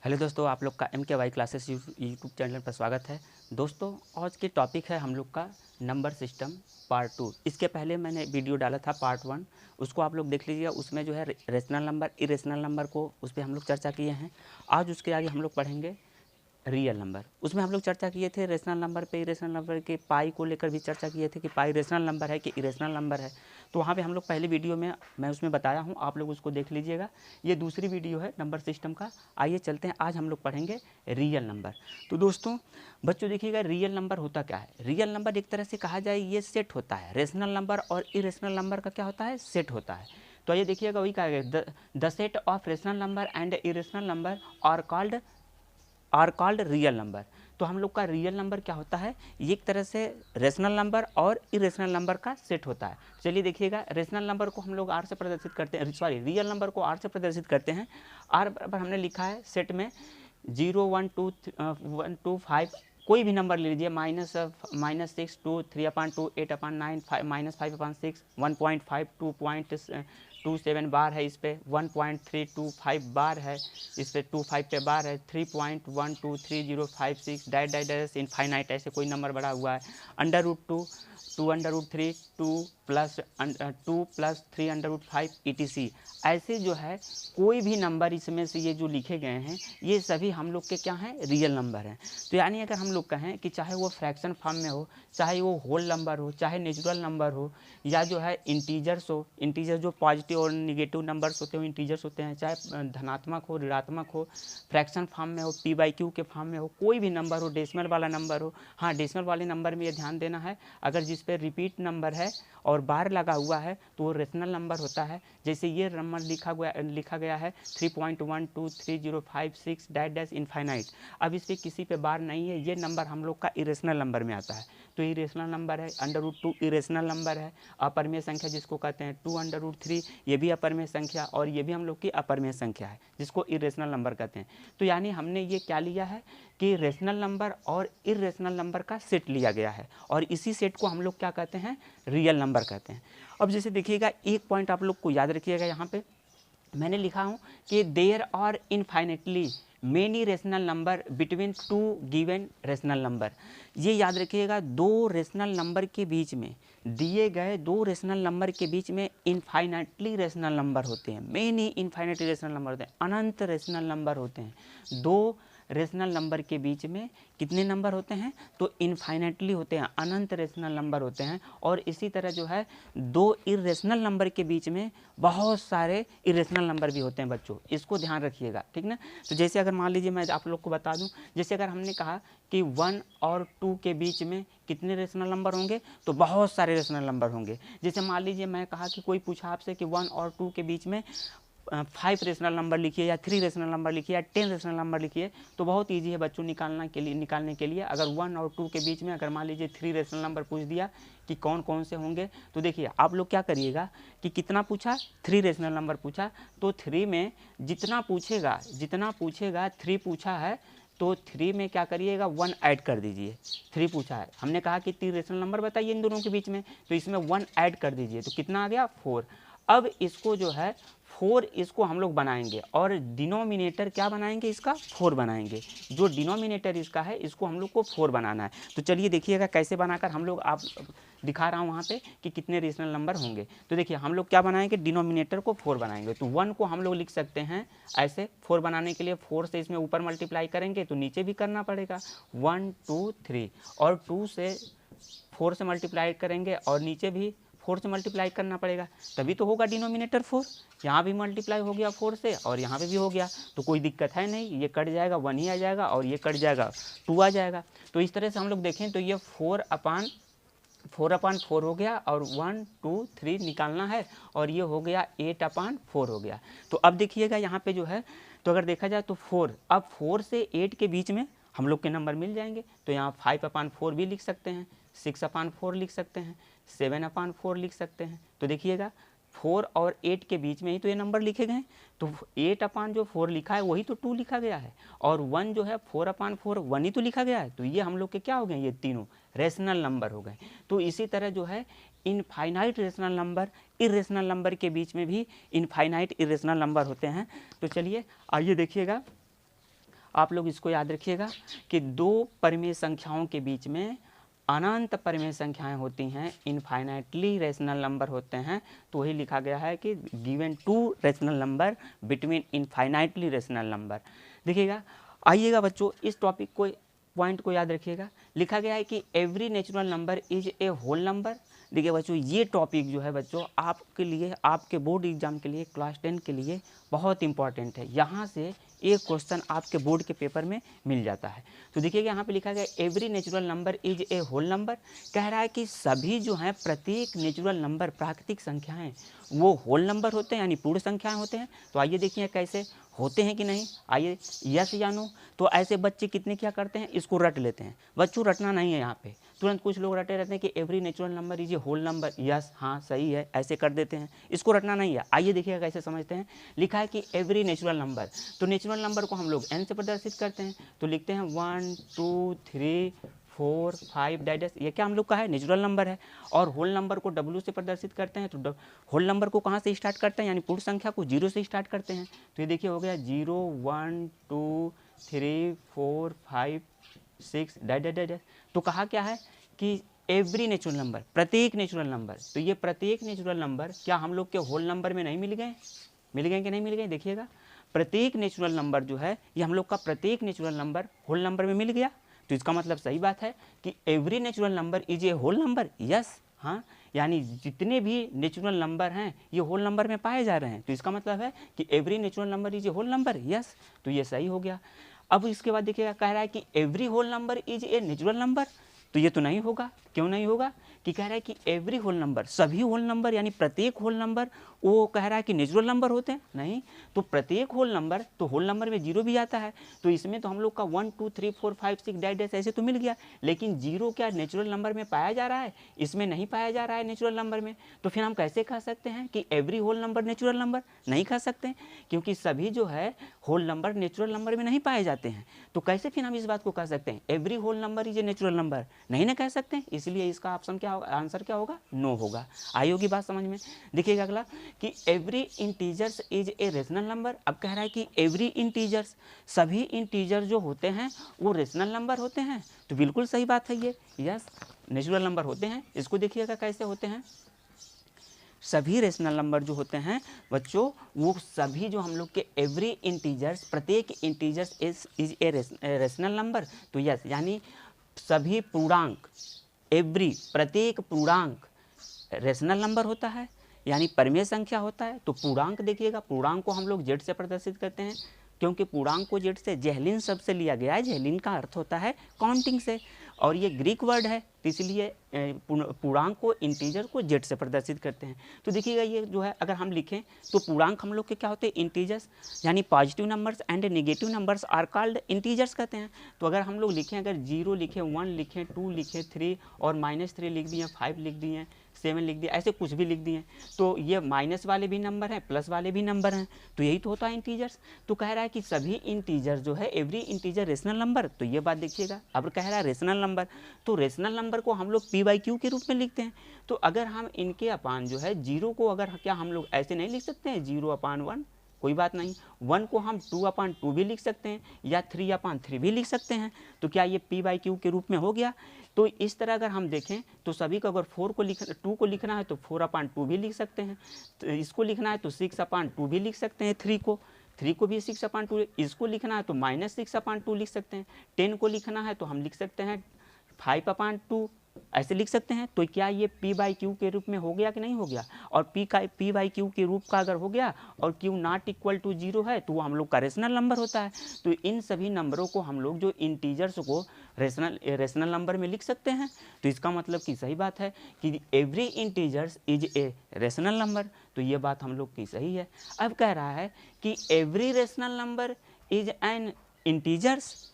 Hello दोस्तों, आप लोग का MKY क्लासेस यूट्यूब चैनल पर स्वागत है। दोस्तों, आज के टॉपिक है हम लोग का नंबर सिस्टम पार्ट 2। इसके पहले मैंने वीडियो डाला था पार्ट 1, उसको आप लोग देख लीजिएगा। उसमें जो है रेशनल नंबर, इरेशनल नंबर को उस पर हम लोग चर्चा किए हैं। आज उसके आगे हम लोग पढ़ेंगे रियल नंबर। उसमें हम लोग चर्चा किए थे रेशनल नंबर पे, इरेशनल नंबर के पाई को लेकर भी चर्चा किए थे कि पाई रेशनल नंबर है कि इरेशनल नंबर है। तो वहाँ पे हम लोग पहले वीडियो में मैं उसमें बताया हूँ, आप लोग उसको देख लीजिएगा। ये दूसरी वीडियो है नंबर सिस्टम का। आइए चलते हैं, आज हम लोग पढ़ेंगे रियल नंबर। तो दोस्तों बच्चों देखिएगा, रियल नंबर होता क्या है। रियल नंबर एक तरह से कहा जाए ये सेट होता है। रेशनल नंबर और इरेशनल नंबर का क्या होता है, सेट होता है। तो आइए देखिएगा, वही कहा गया the set of rational number and irrational number are called real number. तो हम लोग का रियल नंबर क्या होता है, ये एक तरह से रेशनल नंबर और इरेशनल नंबर का सेट होता है। चलिए देखिएगा, रेशनल नंबर को हम लोग आर से प्रदर्शित करते हैं, सॉरी रियल नंबर को आर से प्रदर्शित करते हैं। आर बराबर हमने लिखा है सेट में 0 1 2 1 2 5, कोई भी नंबर ले लीजिए, -6 2 3/2 8/9 -5/6 1.5 2.27 बार है, इस पे 1.325 बार है, इस पे 25 पे बार है, 3.123056 डैश डैश डैश इनफाइनाइट, ऐसे कोई नंबर बड़ा हुआ है। √2 2√3 2+3√5 ETC, ऐसे जो है कोई भी नंबर इसमें से ये जो लिखे गए हैं ये सभी हम लोग के क्या हैं, रियल नंबर हैं। तो यानी अगर हम लोग कहें कि चाहे वो फ्रैक्शन फॉर्म में हो, चाहे वो होल नंबर हो, चाहे नेचुरल नंबर हो, या जो है इंटीजर्स हो, इंटीजर जो पॉजिटिव और निगेटिव नंबर्स होते हैं इंटीजर्स होते हैं, चाहे धनात्मक हो ऋणात्मक हो, फ्रैक्शन फॉर्म में हो, P/Q के फॉर्म में हो, कोई भी नंबर हो, डेसिमल वाला नंबर हो। हाँ, डेसिमल वाले नंबर में ये ध्यान देना है, अगर जिस पे रिपीट नंबर है और बार लगा हुआ है तो वो रेशनल नंबर होता है। जैसे ये नंबर लिखा गया है 3.12305 डैश डैश इनफाइनाइट। अब इस पर किसी पे बार नहीं है, ये नंबर हम लोग का इरेशनल नंबर में आता है। तो इरेशनल नंबर है। √2 इरेशनल नंबर है। अपरिमेय संख्या जिसको कहते हैं 2√3, ये भी अपरिमेय संख्या, और ये भी हम लोग की अपरिमेय संख्या है जिसको इरेशनल नंबर कहते हैं। तो यानी हमने ये क्या लिया है कि रेशनल नंबर और इरेशनल नंबर का सेट लिया गया है, और इसी सेट को हम लोग क्या कहते हैं, रियल नंबर कहते हैं। अब जैसे देखिएगा, एक पॉइंट आप लोग को याद रखिएगा, यहाँ पे मैंने लिखा हूँ कि there are infinitely many rational number between two given rational number. ये याद रखिएगा, दो रेशनल नंबर के बीच में, दिए गए दो रेशनल नंबर के बीच में इनफाइनेटली रेशनल नंबर होते हैं। मेनी इनफाइनेटली रेशनल नंबर होते हैं, अनंत रेशनल नंबर होते हैं। दो रेशनल नंबर के बीच में कितने नंबर होते हैं, तो इनफाइनेटली होते हैं, अनंत रेशनल नंबर होते हैं। और इसी तरह जो है दो इरेशनल नंबर के बीच में बहुत सारे इरेशनल नंबर भी होते हैं बच्चों, इसको ध्यान रखिएगा, ठीक ना। तो जैसे अगर मान लीजिए मैं आप लोग को बता दूं, जैसे अगर हमने कहा कि 1 और 2 के बीच में कितने रेशनल नंबर होंगे, तो बहुत सारे रेशनल नंबर होंगे। जैसे मान लीजिए मैं कहा कि कोई पूछा आपसे कि 1 और 2 के बीच में 5 रेशनल नंबर लिखिए, या 3 रेशनल नंबर लिखिए, या 10 रेशनल नंबर लिखिए, तो बहुत ईजी है बच्चों निकालने के लिए। अगर 1 और 2 के बीच में अगर मान लीजिए 3 रेशनल नंबर पूछ दिया कि कौन कौन से होंगे, तो देखिए आप लोग क्या करिएगा कि कितना पूछा, 3 रेशनल नंबर पूछा, तो 3 में जितना पूछेगा 3 पूछा है, तो 3 में क्या करिएगा, 1 ऐड कर दीजिए। 3 पूछा है, हमने कहा कि 3 रेशनल नंबर बताइए इन दोनों के बीच में, तो इसमें 1 ऐड कर दीजिए, तो कितना आ गया, 4। अब इसको जो है 4, इसको हम लोग बनाएंगे, और डिनोमिनेटर क्या बनाएंगे, इसका 4 बनाएंगे। जो डिनोमिनेटर इसका है, इसको हम लोग को 4 बनाना है। तो चलिए देखिएगा कैसे बनाकर हम लोग, आप दिखा रहा हूँ वहाँ पे कि कितने रेशनल नंबर होंगे। तो देखिए हम लोग क्या बनाएंगे, डिनोमिनेटर को 4 बनाएंगे। तो 1 को हम लोग लिख सकते हैं ऐसे, 4 बनाने के लिए 4 से इसमें ऊपर मल्टीप्लाई करेंगे तो नीचे भी करना पड़ेगा, 1 2 3, और 2 से 4 से मल्टीप्लाई करेंगे और नीचे भी 4 से मल्टीप्लाई करना पड़ेगा, तभी तो होगा डिनोमिनेटर 4। यहाँ भी मल्टीप्लाई हो गया 4 से, और यहाँ पे भी हो गया, तो कोई दिक्कत है नहीं, ये कट जाएगा, 1 ही आ जाएगा, और ये कट जाएगा, 2 आ जाएगा। तो इस तरह से हम लोग देखें तो ये 4/4 हो गया, और 1 2 3 निकालना है, और ये हो गया 8/4 हो गया। तो अब देखिएगा यहाँ पे जो है, तो अगर देखा जाए तो 4, अब 4 से 8 के बीच में हम लोग के नंबर मिल जाएंगे। तो यहाँ 5/4 भी लिख सकते हैं, 6/4 लिख सकते हैं, 7/4 लिख सकते हैं। तो देखिएगा 4 और 8 के बीच में ही तो ये नंबर लिखे गए। तो 8/4 लिखा है वही तो 2 लिखा गया है, और 1 जो है 4/4 1 ही तो लिखा गया है। तो ये हम लोग के क्या हो गए, ये तीनों रेशनल नंबर हो गए। तो इसी तरह जो है infinite rational number, irrational number के बीच में भी इनफाइनाइट इरेशनल नंबर होते हैं। तो चलिए आइए देखिएगा, आप लोग इसको याद रखिएगा कि दो परिमेय संख्याओं के बीच में अनंत परिमेय संख्याएं होती हैं, इनफाइनाइटली रेशनल नंबर होते हैं, तो वही लिखा गया है कि given two rational number between infinitely rational number. देखिएगा, आइएगा बच्चों, इस टॉपिक को, पॉइंट को याद रखिएगा। लिखा गया है कि every natural number is a whole number. देखिए बच्चों, ये टॉपिक जो है बच्चों आपके लिए, आपके बोर्ड एग्जाम के लिए, क्लास 10 के लिए बहुत इंपॉर्टेंट है। यहाँ से एक क्वेश्चन आपके बोर्ड के पेपर में मिल जाता है। तो देखिएगा, यहाँ पे लिखा गया every natural number is a whole number. कह रहा है कि सभी जो हैं, प्रत्येक नेचुरल नंबर, प्राकृतिक संख्याएं, वो होल नंबर होते हैं, यानी पूर्ण संख्याएं होते हैं। तो आइए देखिए कैसे होते हैं कि नहीं। आइए यस या नो। तो ऐसे बच्चे कितने क्या करते हैं, इसको रट लेते हैं। बच्चों रटना नहीं है यहाँ पे, तुरंत कुछ लोग रटे रहते हैं कि every natural number is a whole number, yes हाँ सही है, ऐसे कर देते हैं। इसको रटना नहीं है। आइए देखिएगा कैसे समझते हैं। लिखा है कि एवरी नेचुरल नंबर, तो नेचुरल नंबर को हम लोग एन से प्रदर्शित करते हैं। तो लिखते हैं 1 2 3 4 5 डैश, ये क्या हम लोग का है, नेचुरल नंबर है। और होल नंबर को डब्ल्यू से प्रदर्शित करते हैं। तो होल नंबर को कहाँ से स्टार्ट करते हैं, यानी पूर्ण संख्या को 0 से स्टार्ट करते हैं। तो ये देखिए हो गया 0 1 2 3 4 5 6 डैश डैश डैश। तो कहा क्या है कि एवरी नेचुरल नंबर, प्रत्येक नेचुरल नंबर। तो ये प्रत्येक नेचुरल नंबर क्या हम लोग के होल नंबर में नहीं मिल गए, मिल गए कि नहीं मिल गए। देखिएगा, प्रत्येक नेचुरल नंबर जो है, ये हम लोग का प्रत्येक नेचुरल नंबर होल नंबर में मिल गया। तो इसका मतलब सही बात है कि every natural number is a whole number, yes हाँ, यानी जितने भी नेचुरल नंबर हैं ये होल नंबर में पाए जा रहे हैं। तो इसका मतलब है कि every natural number is a whole number, yes. तो ये सही हो गया। अब इसके बाद देखिएगा, कह रहा है कि every whole number is a natural number. तो ये तो नहीं होगा। क्यों नहीं होगा, कि कह रहा है कि एवरी होल नंबर, सभी होल नंबर, यानी प्रत्येक होल नंबर, वो कह रहा है कि नेचुरल नंबर होते हैं, नहीं। तो प्रत्येक होल नंबर, तो होल नंबर में 0 भी आता है। तो इसमें तो हम लोग का 1 2 3 4 5 6 डैश डैश ऐसे तो मिल गया, लेकिन 0 क्या नेचुरल नंबर में पाया जा रहा है, इसमें नहीं पाया जा रहा है नेचुरल नंबर में। तो फिर हम कैसे कह सकते हैं कि every whole number natural number, नहीं कह सकते, क्योंकि सभी जो है होल नंबर नेचुरल नंबर में नहीं पाए जाते हैं। तो कैसे फिर हम इस बात को कह सकते हैं every whole number is a natural number, नहीं ना कह सकते। इसलिए इसका ऑप्शन क्या होगा, आंसर क्या होगा, नो होगा। आई होगी बात समझ में। देखिएगा अगला कि every integers is a rational number. अब कह रहा है कि एवरी इंटीजर्स, सभी इंटीजर जो होते हैं वो रेशनल नंबर होते हैं। तो बिल्कुल सही बात है ये, यस नेचुरल नंबर होते हैं। इसको देखिएगा कैसे होते हैं। सभी रेशनल नंबर जो होते हैं बच्चों, वो सभी जो हम लोग के एवरी इंटीजर्स, प्रत्येक integers is a rational number. तो यस, यानी सभी पूर्णांक, एवरी प्रत्येक पूर्णांक रेशनल नंबर होता है, यानी परिमेय संख्या होता है। तो पूर्णांक देखिएगा, पूर्णांक को हम लोग जेड से प्रदर्शित करते हैं, क्योंकि पूर्णांक को जेड से जेहलिन शब्द से लिया गया है। जेहलिन का अर्थ होता है काउंटिंग से, और ये ग्रीक वर्ड है, तो इसलिए पूर्णांक को, इंटीजर को जेड से प्रदर्शित करते हैं। तो देखिएगा ये जो है, अगर हम लिखें तो पूर्णांक हम लोग के क्या होते हैं, इंटीजर्स, यानी positive numbers and negative numbers are called integers कहते हैं। तो अगर हम लोग लिखें, अगर 0 लिखें, 1 लिखें, 2 लिखें, 3 और -3 लिख दिए, 5 लिख दिए, 7 लिख दिया, ऐसे कुछ भी लिख दिए, तो ये माइनस वाले भी नंबर हैं, प्लस वाले भी नंबर हैं। तो यही तो होता है इंटीजर्स। तो कह रहा है कि सभी इंटीजर जो है, एवरी इंटीजर रेशनल नंबर। तो ये बात देखिएगा, अब कह रहा है रेशनल नंबर, तो रेशनल नंबर को हम लोग p/q के रूप में लिखते हैं। तो अगर हम इनके अपान जो है 0 को, अगर क्या हम लोग ऐसे नहीं लिख सकते हैं 0/1, कोई बात नहीं। 1 को हम 2/2 भी लिख सकते हैं, या 3/3 भी लिख सकते हैं। तो क्या ये p/q के रूप में हो गया। तो इस तरह अगर हम देखें तो सभी को, अगर 2 को लिखना है तो 4/2 भी लिख सकते हैं, तो इसको लिखना है तो 6/2 भी लिख सकते हैं, 3 को भी 6/2, इसको लिखना है तो -6/2 लिख सकते हैं, 10 को लिखना है तो हम लिख सकते हैं 5/2, ऐसे लिख सकते हैं। तो क्या ये p/q के रूप में हो गया कि नहीं हो गया। और p/q के रूप का अगर हो गया और q नॉट इक्वल टू 0 है, तो वो हम लोग का रेशनल नंबर होता है। तो इन सभी नंबरों को हम लोग, जो इंटीजर्स को रेशनल नंबर में लिख सकते हैं। तो इसका मतलब कि सही बात है कि every integers is a rational number. तो ये बात हम लोग की सही है। अब कह रहा है कि every rational number is an integers.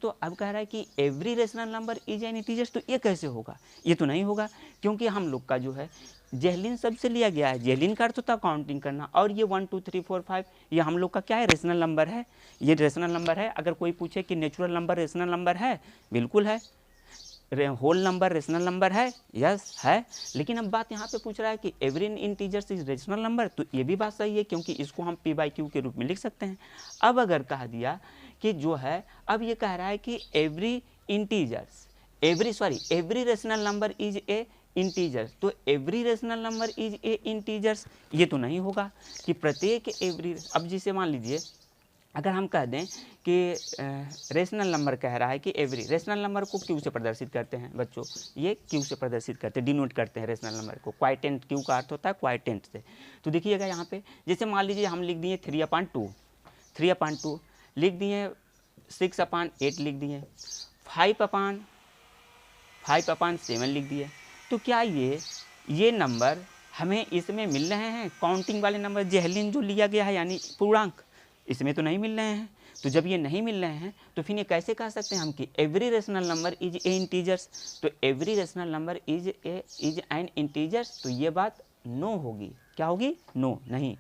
तो अब कह रहा है कि every rational number is an integers. तो ये कैसे होगा, ये तो नहीं होगा, क्योंकि हम लोग का जो है जेहलिन शब्द से लिया गया है। जेहलिन का अर्थ होता है काउंटिंग करना, और ये 1 2 3 4 5 ये हम लोग का क्या है, रेशनल नंबर है। ये रेशनल नंबर है। अगर कोई पूछे कि नेचुरल नंबर रेशनल नंबर है, बिल्कुल है। होल नंबर रेशनल नंबर है? यस है। लेकिन अब बात यहाँ पे पूछ रहा है कि every integers is rational number, तो ये भी बात सही है क्योंकि इसको हम पी बाई क्यू के रूप में लिख सकते हैं। अब अगर कह दिया कि जो है, अब ये कह रहा है कि every integers, every rational number is a integers, तो every rational number is a integers, ये तो नहीं होगा कि प्रत्येक एवरी। अब जिसे मान लीजिए अगर हम कह दें कि रेशनल नंबर कह रहा है कि एवरी, रेशनल नंबर को क्यू से प्रदर्शित करते हैं बच्चों, ये क्यू से प्रदर्शित करते हैं, डिनोट करते हैं रेशनल नंबर को, क्वाइटेंट, क्यू का अर्थ होता है क्वाइटेंट से। तो देखिएगा यहाँ पे जैसे मान लीजिए हम लिख दिए 3/2 लिख दिए, 6/8 लिख दिए, 5/7 लिख दिए। तो क्या ये नंबर हमें इसमें मिल रहे हैं? काउंटिंग वाले नंबर जेहलिन जो लिया गया है यानी पूर्णांक, इसमें तो नहीं मिल रहे हैं। तो जब ये नहीं मिल रहे हैं तो फिर ये कैसे कह सकते हैं हम कि every rational number is a integers? तो every rational number is an integers, तो ये बात नो होगी। क्या होगी? नो, नहीं।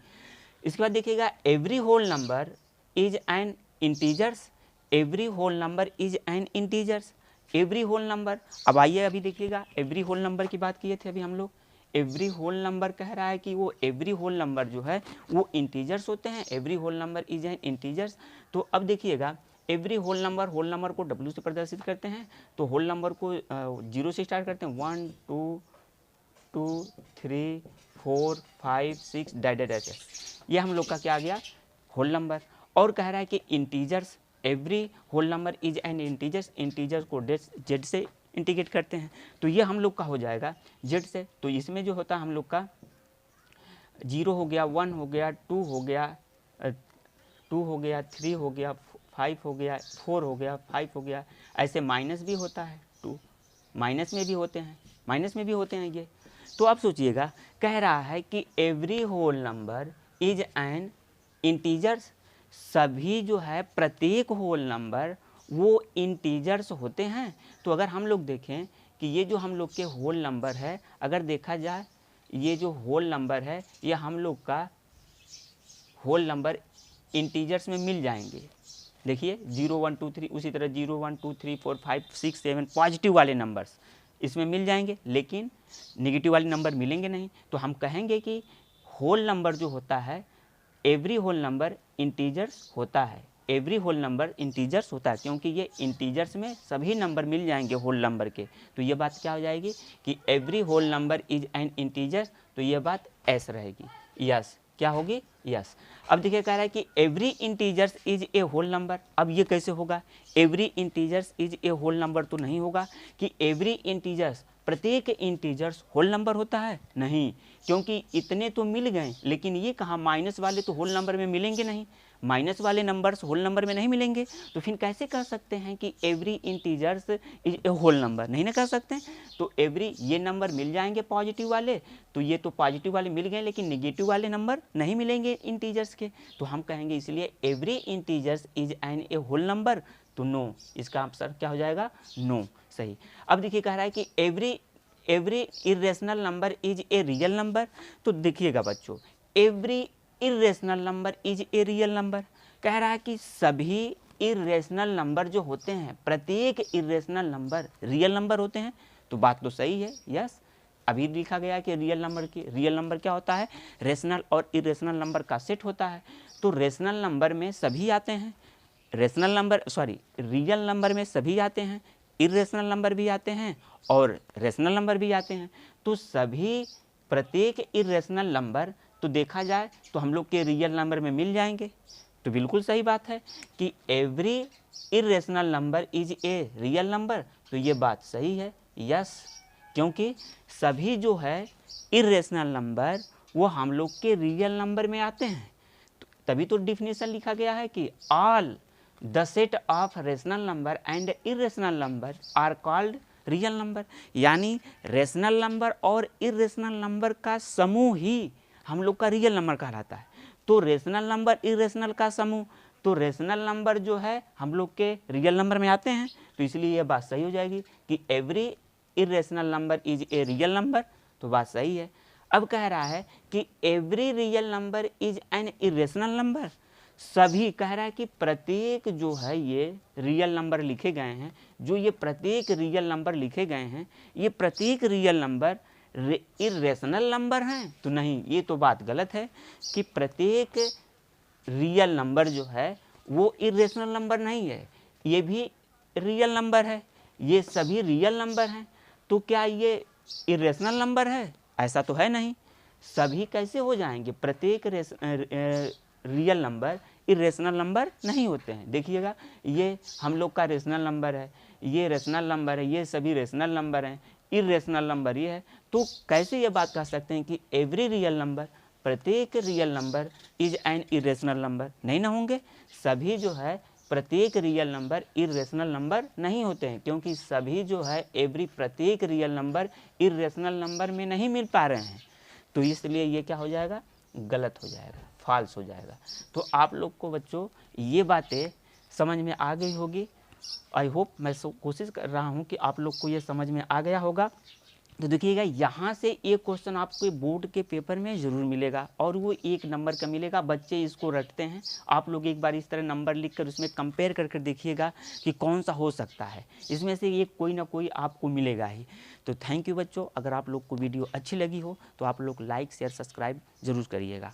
इसके बाद देखिएगा every whole number is an integers, every whole number is an integers, every whole number. अब आइए अभी देखिएगा एवरी होल नंबर की बात किए थे अभी हम लोग। एवरी होल नंबर कह रहा है कि वो एवरी होल नंबर जो है वो इंटीजर्स होते हैं, every whole number is an integers. तो अब देखिएगा एवरी होल नंबर को डब्ल्यू से प्रदर्शित करते हैं, तो होल नंबर को 0 से स्टार्ट करते हैं, 1 2 2 3 4 5 6 डैश, ये हम लोग का क्या आ गया? Whole number. और कह रहा है कि integers, every whole number is an integers, integers को जेड से इंटीग्रेट करते हैं, तो ये हम लोग का हो जाएगा जेड से। तो इसमें जो होता है हम लोग का 0 हो गया, 1 हो गया, 2 हो गया, 3 हो गया, 5 हो गया, 4 हो गया, 5 हो गया। ऐसे माइनस भी होता है, 2 माइनस में भी होते हैं ये। तो अब सोचिएगा कह रहा है कि every whole number is an integers, सभी जो है प्रत्येक होल नंबर वो इंटीजर्स होते हैं। तो अगर हम लोग देखें कि ये जो हम लोग के होल नंबर है, अगर देखा जाए ये जो होल नंबर है ये हम लोग का होल नंबर इंटीजर्स में मिल जाएंगे। देखिए 0 1 2 3, उसी तरह 0 1 2 3 4 5 6 7 पॉजिटिव वाले नंबर्स इसमें मिल जाएंगे, लेकिन नेगेटिव वाले नंबर मिलेंगे नहीं। तो हम कहेंगे कि होल नंबर जो होता है, एवरी होल नंबर इंटीजर्स होता है, एवरी होल नंबर इंटीजर्स होता है, क्योंकि ये इंटीजर्स में सभी नंबर मिल जाएंगे होल नंबर के। तो ये बात क्या हो जाएगी कि every whole number is an integers, तो ये बात एस रहेगी, यस। क्या होगी? यस। अब देखिए कह रहा है कि every integers is a whole number. अब ये कैसे होगा? Every integers is a whole number तो नहीं होगा कि एवरी इंटीजर्स, प्रत्येक इंटीजर्स होल नंबर होता है, नहीं, क्योंकि इतने तो मिल गए, लेकिन ये कहाँ, माइनस वाले तो होल नंबर में मिलेंगे नहीं, माइनस वाले नंबर्स होल नंबर में नहीं मिलेंगे। तो फिर कैसे कह सकते हैं कि every integers is a whole number? नहीं ना कह सकते। तो एवरी, ये नंबर मिल जाएंगे पॉजिटिव वाले, तो ये तो पॉजिटिव वाले मिल गए, लेकिन नेगेटिव वाले नंबर नहीं मिलेंगे इंटीजर्स के, तो हम कहेंगे इसलिए every integers is an a whole number. तो नो, इसका आंसर क्या हो जाएगा? नो, सही। अब देखिए कह रहा है कि every irrational number is a real number. तो देखिएगा बच्चों, every irrational number is a real number, कह रहा है कि सभी इरेशनल नंबर जो होते हैं, प्रत्येक इरेशनल नंबर रियल नंबर होते हैं। तो बात तो सही है, यस। अभी लिखा गया है कि रियल नंबर क्या होता है? रेशनल और इरेशनल नंबर का सेट होता है। तो रेशनल नंबर में सभी आते हैं, रियल नंबर में सभी आते हैं, इरेशनल नंबर भी आते हैं और रेशनल नंबर भी आते हैं। तो सभी प्रत्येक इरेशनल नंबर तो देखा जाए तो हम लोग के रियल नंबर में मिल जाएंगे। तो बिल्कुल सही बात है कि every irrational number is a real number, तो ये बात सही है, यस, क्योंकि सभी जो है इरेशनल नंबर वो हम लोग के रियल नंबर में आते हैं। तो तभी तो डिफिनेशन लिखा गया है कि all the set of rational number and irrational number are called real number, यानी रेशनल नंबर और इरेशनल नंबर का समूह ही हम लोग का रियल नंबर कहलाता है। तो रेशनल नंबर इरेशनल का समूह, तो रेशनल नंबर जो है हम लोग के रियल नंबर में आते हैं, तो इसलिए यह बात सही हो जाएगी कि every irrational number is a real number, तो बात सही है। अब कह रहा है कि every real number is an irrational number, सभी कह रहा है कि प्रत्येक जो है ये रियल नंबर लिखे गए हैं, जो ये प्रत्येक रियल नंबर लिखे गए हैं, ये प्रत्येक रियल नंबर इरेशनल नंबर हैं। तो नहीं, ये तो बात गलत है कि प्रत्येक रियल नंबर जो है वो इरेशनल नंबर नहीं है, ये भी रियल नंबर है, ये सभी रियल नंबर हैं। तो क्या ये इरेशनल नंबर है? ऐसा तो है नहीं। सभी कैसे हो जाएंगे? प्रत्येक रियल नंबर इरेशनल नंबर नहीं होते हैं। देखिएगा, ये हम लोग का रेशनल नंबर है, ये रेशनल नंबर है, ये सभी रेशनल नंबर हैं, इरेशनल नंबर ये है। तो कैसे ये बात कह सकते हैं कि एवरी रियल नंबर, प्रत्येक real number is an irrational number? नहीं ना होंगे। सभी जो है प्रत्येक रियल नंबर इरेशनल नंबर नहीं होते हैं, क्योंकि सभी जो है प्रत्येक रियल नंबर इरेशनल नंबर में नहीं मिल पा रहे हैं। तो इसलिए ये क्या हो जाएगा? गलत हो जाएगा, फॉल्स हो जाएगा। तो आप लोग को बच्चों ये बातें समझ में आ गई होगी। आई होप, मैं कोशिश कर रहा हूँ कि आप लोग को ये समझ में आ गया होगा। तो देखिएगा, यहाँ से एक क्वेश्चन आपको बोर्ड के पेपर में ज़रूर मिलेगा और वो 1 नंबर का मिलेगा। बच्चे इसको रटते हैं। आप लोग एक बार इस तरह नंबर लिखकर उसमें कंपेयर कर देखिएगा कि कौन सा हो सकता है। इसमें से ये कोई ना कोई आपको मिलेगा ही। तो थैंक यू बच्चों। अगर आप लोग को वीडियो अच्छी लगी हो तो आप लोग लाइक शेयर सब्सक्राइब ज़रूर करिएगा।